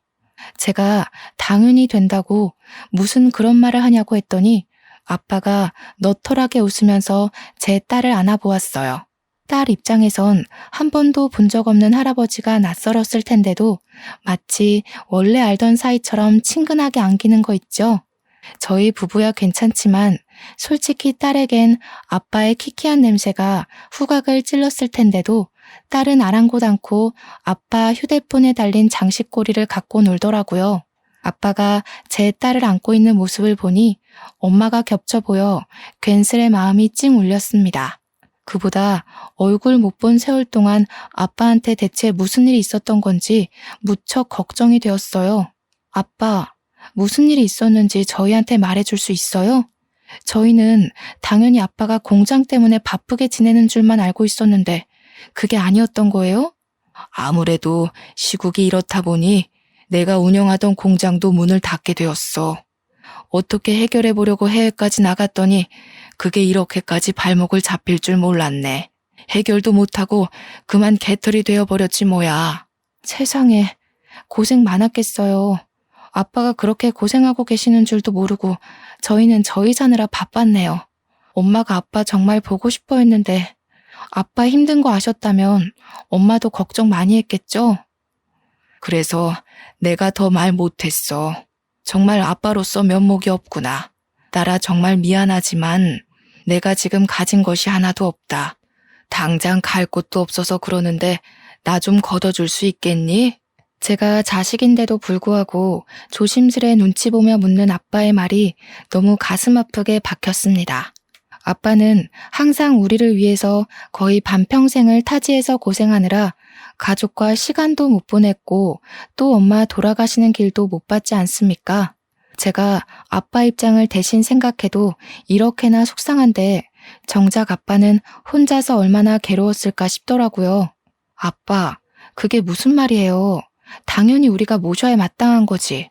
제가 당연히 된다고 무슨 그런 말을 하냐고 했더니 아빠가 너털하게 웃으면서 제 딸을 안아보았어요. 딸 입장에선 한 번도 본 적 없는 할아버지가 낯설었을 텐데도 마치 원래 알던 사이처럼 친근하게 안기는 거 있죠? 저희 부부야 괜찮지만 솔직히 딸에겐 아빠의 키키한 냄새가 후각을 찔렀을 텐데도 딸은 아랑곳 않고 아빠 휴대폰에 달린 장식고리를 갖고 놀더라고요. 아빠가 제 딸을 안고 있는 모습을 보니 엄마가 겹쳐 보여 괜스레 마음이 찡 울렸습니다. 그보다 얼굴 못 본 세월 동안 아빠한테 대체 무슨 일이 있었던 건지 무척 걱정이 되었어요. 아빠, 무슨 일이 있었는지 저희한테 말해줄 수 있어요? 저희는 당연히 아빠가 공장 때문에 바쁘게 지내는 줄만 알고 있었는데 그게 아니었던 거예요? 아무래도 시국이 이렇다 보니 내가 운영하던 공장도 문을 닫게 되었어. 어떻게 해결해 보려고 해외까지 나갔더니 그게 이렇게까지 발목을 잡힐 줄 몰랐네. 해결도 못하고 그만 개털이 되어버렸지 뭐야. 세상에, 고생 많았겠어요. 아빠가 그렇게 고생하고 계시는 줄도 모르고 저희는 저희 사느라 바빴네요. 엄마가 아빠 정말 보고 싶어 했는데 아빠 힘든 거 아셨다면 엄마도 걱정 많이 했겠죠? 그래서 내가 더 말 못했어. 정말 아빠로서 면목이 없구나. 딸아 정말 미안하지만 내가 지금 가진 것이 하나도 없다. 당장 갈 곳도 없어서 그러는데 나 좀 걷어줄 수 있겠니? 제가 자식인데도 불구하고 조심스레 눈치 보며 묻는 아빠의 말이 너무 가슴 아프게 박혔습니다. 아빠는 항상 우리를 위해서 거의 반평생을 타지에서 고생하느라 가족과 시간도 못 보냈고 또 엄마 돌아가시는 길도 못 봤지 않습니까? 제가 아빠 입장을 대신 생각해도 이렇게나 속상한데 정작 아빠는 혼자서 얼마나 괴로웠을까 싶더라고요. 아빠, 그게 무슨 말이에요? 당연히 우리가 모셔야 마땅한 거지.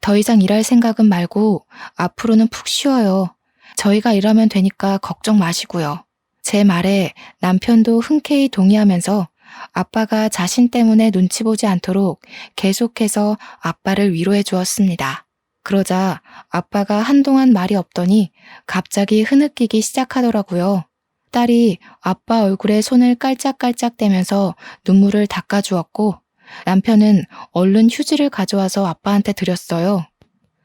더 이상 일할 생각은 말고 앞으로는 푹 쉬어요. 저희가 일하면 되니까 걱정 마시고요. 제 말에 남편도 흔쾌히 동의하면서 아빠가 자신 때문에 눈치 보지 않도록 계속해서 아빠를 위로해 주었습니다. 그러자 아빠가 한동안 말이 없더니 갑자기 흐느끼기 시작하더라고요. 딸이 아빠 얼굴에 손을 깔짝깔짝 대면서 눈물을 닦아주었고 남편은 얼른 휴지를 가져와서 아빠한테 드렸어요.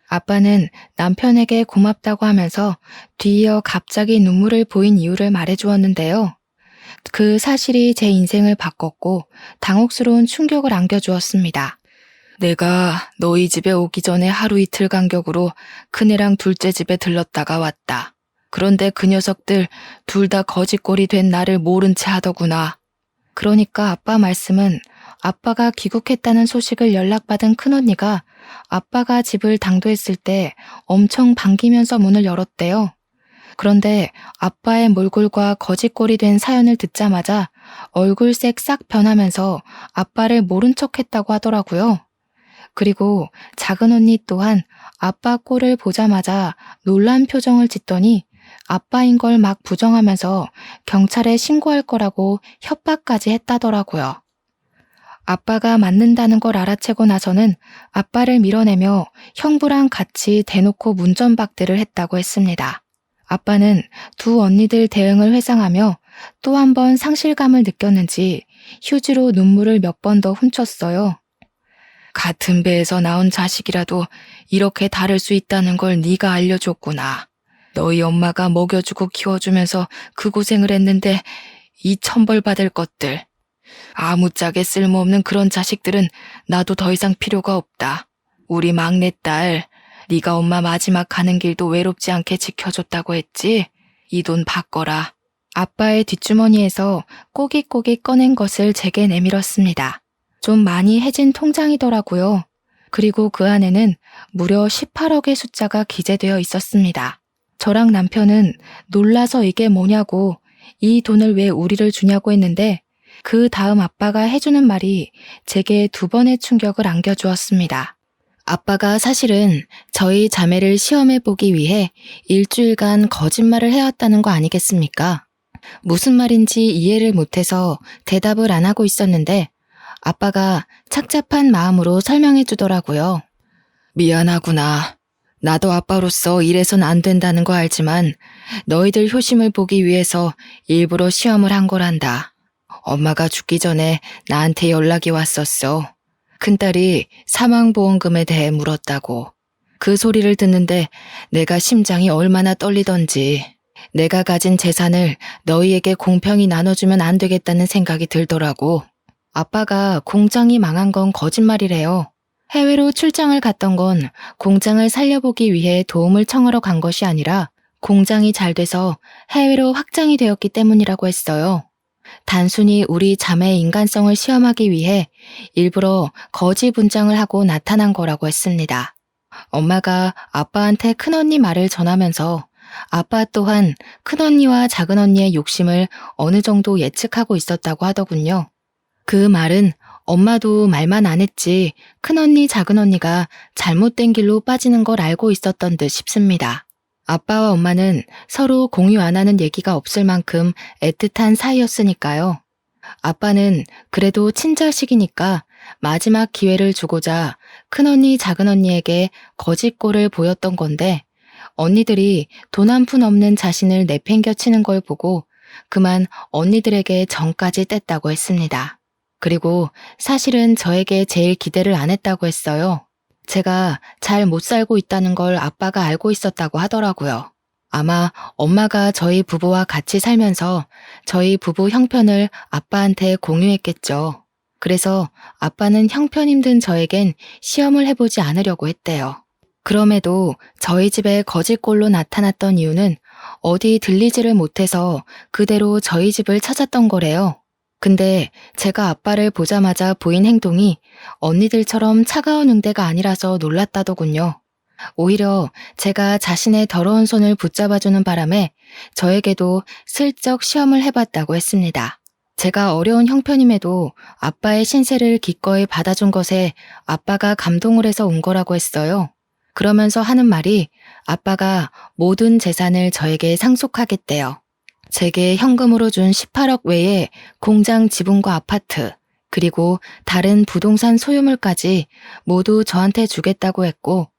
아빠는 남편에게 고맙다고 하면서 뒤이어 갑자기 눈물을 보인 이유를 말해주었는데요. 그 사실이 제 인생을 바꿨고 당혹스러운 충격을 안겨주었습니다. 내가 너희 집에 오기 전에 하루 이틀 간격으로 큰애랑 둘째 집에 들렀다가 왔다. 그런데 그 녀석들 둘 다 거짓골이 된 나를 모른 채 하더구나. 그러니까 아빠 말씀은 아빠가 귀국했다는 소식을 연락받은 큰언니가 아빠가 집을 당도했을 때 엄청 반기면서 문을 열었대요. 그런데 아빠의 몰골과 거짓골이 된 사연을 듣자마자 얼굴색 싹 변하면서 아빠를 모른 척했다고 하더라고요. 그리고 작은 언니 또한 아빠 꼴을 보자마자 놀란 표정을 짓더니 아빠인 걸 막 부정하면서 경찰에 신고할 거라고 협박까지 했다더라고요. 아빠가 맞는다는 걸 알아채고 나서는 아빠를 밀어내며 형부랑 같이 대놓고 문전박대를 했다고 했습니다. 아빠는 두 언니들 대응을 회상하며 또 한 번 상실감을 느꼈는지 휴지로 눈물을 몇 번 더 훔쳤어요. 같은 배에서 나온 자식이라도 이렇게 다를 수 있다는 걸 네가 알려줬구나. 너희 엄마가 먹여주고 키워주면서 그 고생을 했는데 이 천벌 받을 것들. 아무짝에 쓸모없는 그런 자식들은 나도 더 이상 필요가 없다. 우리 막내딸, 네가 엄마 마지막 가는 길도 외롭지 않게 지켜줬다고 했지? 이 돈 바꿔라. 아빠의 뒷주머니에서 꼬깃꼬깃 꺼낸 것을 제게 내밀었습니다. 좀 많이 해진 통장이더라고요. 그리고 그 안에는 무려 18억의 숫자가 기재되어 있었습니다. 저랑 남편은 놀라서 이게 뭐냐고, 이 돈을 왜 우리를 주냐고 했는데 그 다음 아빠가 해주는 말이 제게 두 번의 충격을 안겨주었습니다. 아빠가 사실은 저희 자매를 시험해보기 위해 일주일간 거짓말을 해왔다는 거 아니겠습니까? 무슨 말인지 이해를 못해서 대답을 안 하고 있었는데 아빠가 착잡한 마음으로 설명해 주더라고요. 미안하구나. 나도 아빠로서 이래선 안 된다는 거 알지만 너희들 효심을 보기 위해서 일부러 시험을 한 거란다. 엄마가 죽기 전에 나한테 연락이 왔었어. 큰딸이 사망보험금에 대해 물었다고. 그 소리를 듣는데 내가 심장이 얼마나 떨리던지 내가 가진 재산을 너희에게 공평히 나눠주면 안 되겠다는 생각이 들더라고. 아빠가 공장이 망한 건 거짓말이래요. 해외로 출장을 갔던 건 공장을 살려보기 위해 도움을 청하러 간 것이 아니라 공장이 잘 돼서 해외로 확장이 되었기 때문이라고 했어요. 단순히 우리 자매의 인간성을 시험하기 위해 일부러 거짓 분장을 하고 나타난 거라고 했습니다. 엄마가 아빠한테 큰언니 말을 전하면서 아빠 또한 큰언니와 작은언니의 욕심을 어느 정도 예측하고 있었다고 하더군요. 그 말은 엄마도 말만 안 했지 큰언니 작은언니가 잘못된 길로 빠지는 걸 알고 있었던 듯 싶습니다. 아빠와 엄마는 서로 공유 안 하는 얘기가 없을 만큼 애틋한 사이였으니까요. 아빠는 그래도 친자식이니까 마지막 기회를 주고자 큰언니 작은언니에게 거짓골을 보였던 건데 언니들이 돈 한 푼 없는 자신을 내팽겨치는 걸 보고 그만 언니들에게 정까지 뗐다고 했습니다. 그리고 사실은 저에게 제일 기대를 안 했다고 했어요. 제가 잘 못 살고 있다는 걸 아빠가 알고 있었다고 하더라고요. 아마 엄마가 저희 부부와 같이 살면서 저희 부부 형편을 아빠한테 공유했겠죠. 그래서 아빠는 형편 힘든 저에겐 시험을 해보지 않으려고 했대요. 그럼에도 저희 집에 거짓골로 나타났던 이유는 어디 들리지를 못해서 그대로 저희 집을 찾았던 거래요. 근데 제가 아빠를 보자마자 보인 행동이 언니들처럼 차가운 응대가 아니라서 놀랐다더군요. 오히려 제가 자신의 더러운 손을 붙잡아주는 바람에 저에게도 슬쩍 시험을 해봤다고 했습니다. 제가 어려운 형편임에도 아빠의 신세를 기꺼이 받아준 것에 아빠가 감동을 해서 온 거라고 했어요. 그러면서 하는 말이 아빠가 모든 재산을 저에게 상속하겠대요. 제게 현금으로 준 18억 외에 공장 지분과 아파트, 그리고 다른 부동산 소유물까지 모두 저한테 주겠다고 했고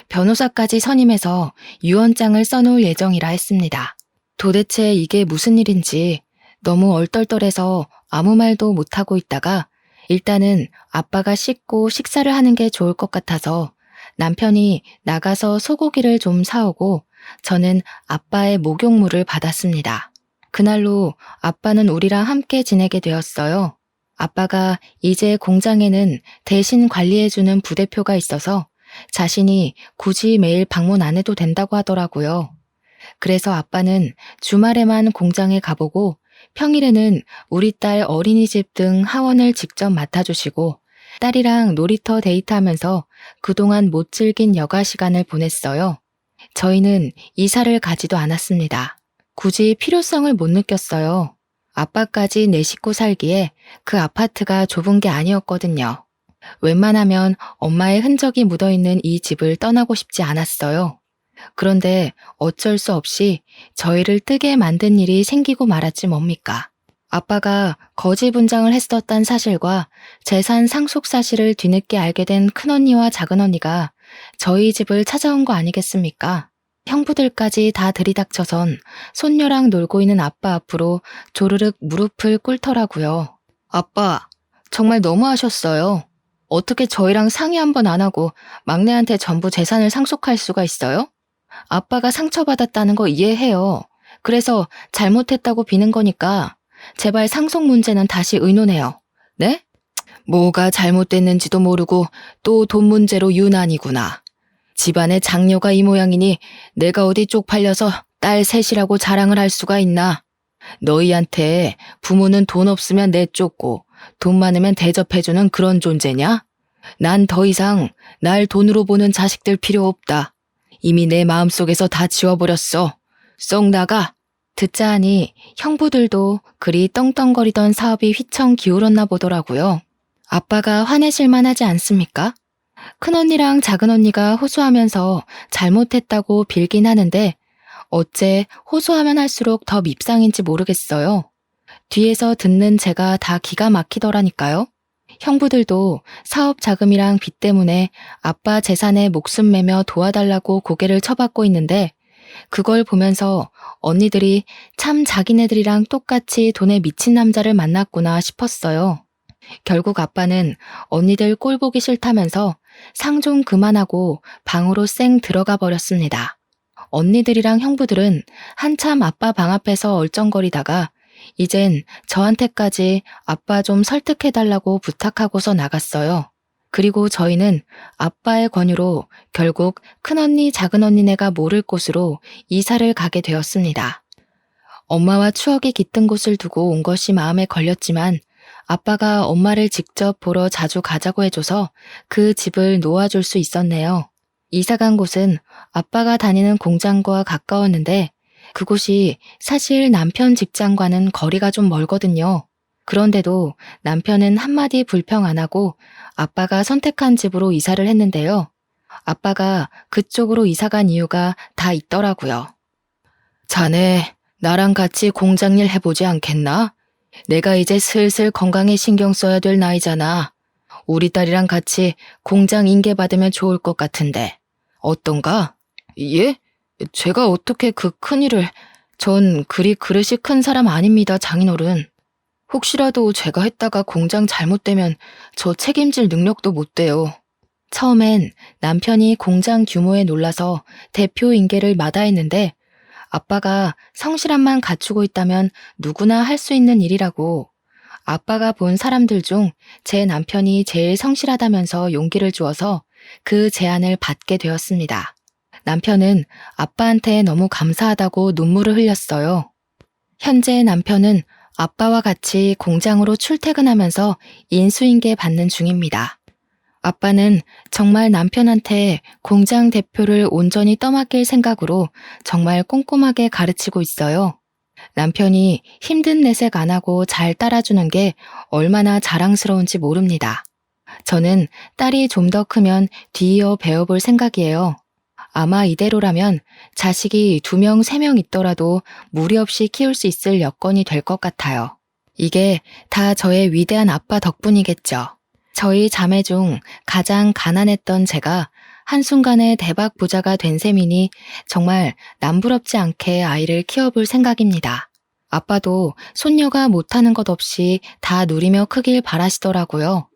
변호사까지 선임해서 유언장을 써놓을 예정이라 했습니다. 도대체 이게 무슨 일인지 너무 얼떨떨해서 아무 말도 못하고 있다가 일단은 아빠가 씻고 식사를 하는 게 좋을 것 같아서 남편이 나가서 소고기를 좀 사오고 저는 아빠의 목욕물을 받았습니다. 그날로 아빠는 우리랑 함께 지내게 되었어요. 아빠가 이제 공장에는 대신 관리해주는 부대표가 있어서 자신이 굳이 매일 방문 안 해도 된다고 하더라고요. 그래서 아빠는 주말에만 공장에 가보고 평일에는 우리 딸 어린이집 등 하원을 직접 맡아주시고 딸이랑 놀이터 데이트하면서 그동안 못 즐긴 여가 시간을 보냈어요. 저희는 이사를 가지도 않았습니다. 굳이 필요성을 못 느꼈어요. 아빠까지 내 식구 살기에 그 아파트가 좁은 게 아니었거든요. 웬만하면 엄마의 흔적이 묻어있는 이 집을 떠나고 싶지 않았어요. 그런데 어쩔 수 없이 저희를 뜨게 만든 일이 생기고 말았지 뭡니까. 아빠가 거지 분장을 했었단 사실과 재산 상속 사실을 뒤늦게 알게 된 큰언니와 작은언니가 저희 집을 찾아온 거 아니겠습니까? 형부들까지 다 들이닥쳐선 손녀랑 놀고 있는 아빠 앞으로 조르륵 무릎을 꿇더라고요. 아빠, 정말 너무하셨어요. 어떻게 저희랑 상의 한번 안 하고 막내한테 전부 재산을 상속할 수가 있어요? 아빠가 상처받았다는 거 이해해요. 그래서 잘못했다고 비는 거니까 제발 상속 문제는 다시 의논해요. 네? 뭐가 잘못됐는지도 모르고 또 돈 문제로 유난이구나. 집안의 장녀가 이 모양이니 내가 어디 쪽팔려서 딸 셋이라고 자랑을 할 수가 있나. 너희한테 부모는 돈 없으면 내쫓고 돈 많으면 대접해주는 그런 존재냐? 난 더 이상 날 돈으로 보는 자식들 필요 없다. 이미 내 마음속에서 다 지워버렸어. 썩 나가. 듣자 하니 형부들도 그리 떵떵거리던 사업이 휘청 기울었나 보더라고요. 아빠가 화내실만 하지 않습니까? 큰언니랑 작은언니가 호소하면서 잘못했다고 빌긴 하는데 어째 호소하면 할수록 더 밉상인지 모르겠어요. 뒤에서 듣는 제가 다 기가 막히더라니까요. 형부들도 사업 자금이랑 빚 때문에 아빠 재산에 목숨 매며 도와달라고 고개를 쳐받고 있는데 그걸 보면서 언니들이 참 자기네들이랑 똑같이 돈에 미친 남자를 만났구나 싶었어요. 결국 아빠는 언니들 꼴 보기 싫다면서 상 좀 그만하고 방으로 쌩 들어가 버렸습니다. 언니들이랑 형부들은 한참 아빠 방 앞에서 얼쩡거리다가 이젠 저한테까지 아빠 좀 설득해달라고 부탁하고서 나갔어요. 그리고 저희는 아빠의 권유로 결국 큰언니, 작은언니네가 모를 곳으로 이사를 가게 되었습니다. 엄마와 추억이 깃든 곳을 두고 온 것이 마음에 걸렸지만 아빠가 엄마를 직접 보러 자주 가자고 해줘서 그 집을 놓아줄 수 있었네요. 이사 간 곳은 아빠가 다니는 공장과 가까웠는데 그곳이 사실 남편 직장과는 거리가 좀 멀거든요. 그런데도 남편은 한마디 불평 안 하고 아빠가 선택한 집으로 이사를 했는데요. 아빠가 그쪽으로 이사 간 이유가 다 있더라고요. 자네, 나랑 같이 공장 일 해보지 않겠나? 내가 이제 슬슬 건강에 신경 써야 될 나이잖아. 우리 딸이랑 같이 공장 인계 받으면 좋을 것 같은데. 어떤가? 예? 제가 어떻게 그 큰일을... 전 그리 그릇이 큰 사람 아닙니다, 장인어른. 혹시라도 제가 했다가 공장 잘못되면 저 책임질 능력도 못 돼요. 처음엔 남편이 공장 규모에 놀라서 대표 인계를 마다했는데 아빠가 성실함만 갖추고 있다면 누구나 할 수 있는 일이라고. 아빠가 본 사람들 중 제 남편이 제일 성실하다면서 용기를 주어서 그 제안을 받게 되었습니다. 남편은 아빠한테 너무 감사하다고 눈물을 흘렸어요. 현재 남편은 아빠와 같이 공장으로 출퇴근하면서 인수인계 받는 중입니다. 아빠는 정말 남편한테 공장 대표를 온전히 떠맡길 생각으로 정말 꼼꼼하게 가르치고 있어요. 남편이 힘든 내색 안 하고 잘 따라주는 게 얼마나 자랑스러운지 모릅니다. 저는 딸이 좀 더 크면 뒤이어 배워볼 생각이에요. 아마 이대로라면 자식이 2명, 3명 있더라도 무리 없이 키울 수 있을 여건이 될 것 같아요. 이게 다 저의 위대한 아빠 덕분이겠죠. 저희 자매 중 가장 가난했던 제가 한순간에 대박 부자가 된 셈이니 정말 남부럽지 않게 아이를 키워볼 생각입니다. 아빠도 손녀가 못하는 것 없이 다 누리며 크길 바라시더라고요.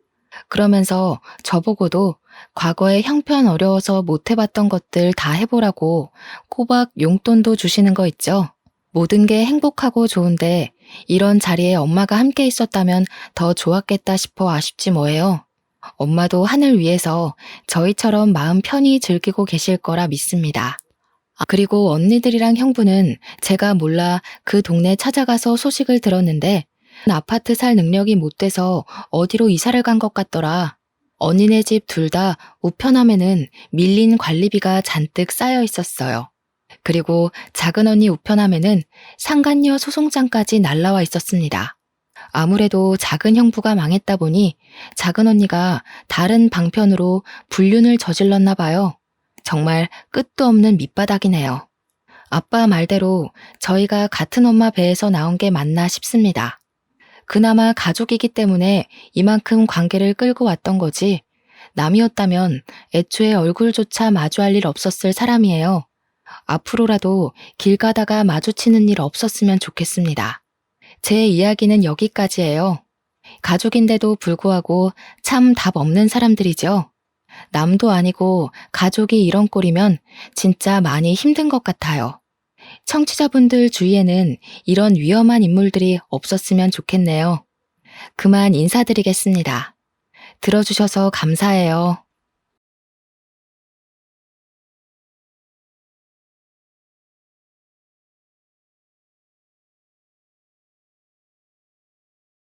그러면서 저보고도 과거에 형편 어려워서 못 해봤던 것들 다 해보라고 꼬박 용돈도 주시는 거 있죠. 모든 게 행복하고 좋은데 이런 자리에 엄마가 함께 있었다면 더 좋았겠다 싶어 아쉽지 뭐예요. 엄마도 하늘 위에서 저희처럼 마음 편히 즐기고 계실 거라 믿습니다. 그리고 언니들이랑 형부는 제가 몰라 그 동네 찾아가서 소식을 들었는데 아파트 살 능력이 못 돼서 어디로 이사를 간 것 같더라. 언니네 집 둘 다 우편함에는 밀린 관리비가 잔뜩 쌓여 있었어요. 그리고 작은 언니 우편함에는 상간녀 소송장까지 날라와 있었습니다. 아무래도 작은 형부가 망했다 보니 작은 언니가 다른 방편으로 불륜을 저질렀나 봐요. 정말 끝도 없는 밑바닥이네요. 아빠 말대로 저희가 같은 엄마 배에서 나온 게 맞나 싶습니다. 그나마 가족이기 때문에 이만큼 관계를 끌고 왔던 거지, 남이었다면 애초에 얼굴조차 마주할 일 없었을 사람이에요. 앞으로라도 길 가다가 마주치는 일 없었으면 좋겠습니다. 제 이야기는 여기까지예요. 가족인데도 불구하고 참 답 없는 사람들이죠. 남도 아니고 가족이 이런 꼴이면 진짜 많이 힘든 것 같아요. 청취자분들 주위에는 이런 위험한 인물들이 없었으면 좋겠네요. 그만 인사드리겠습니다. 들어주셔서 감사해요.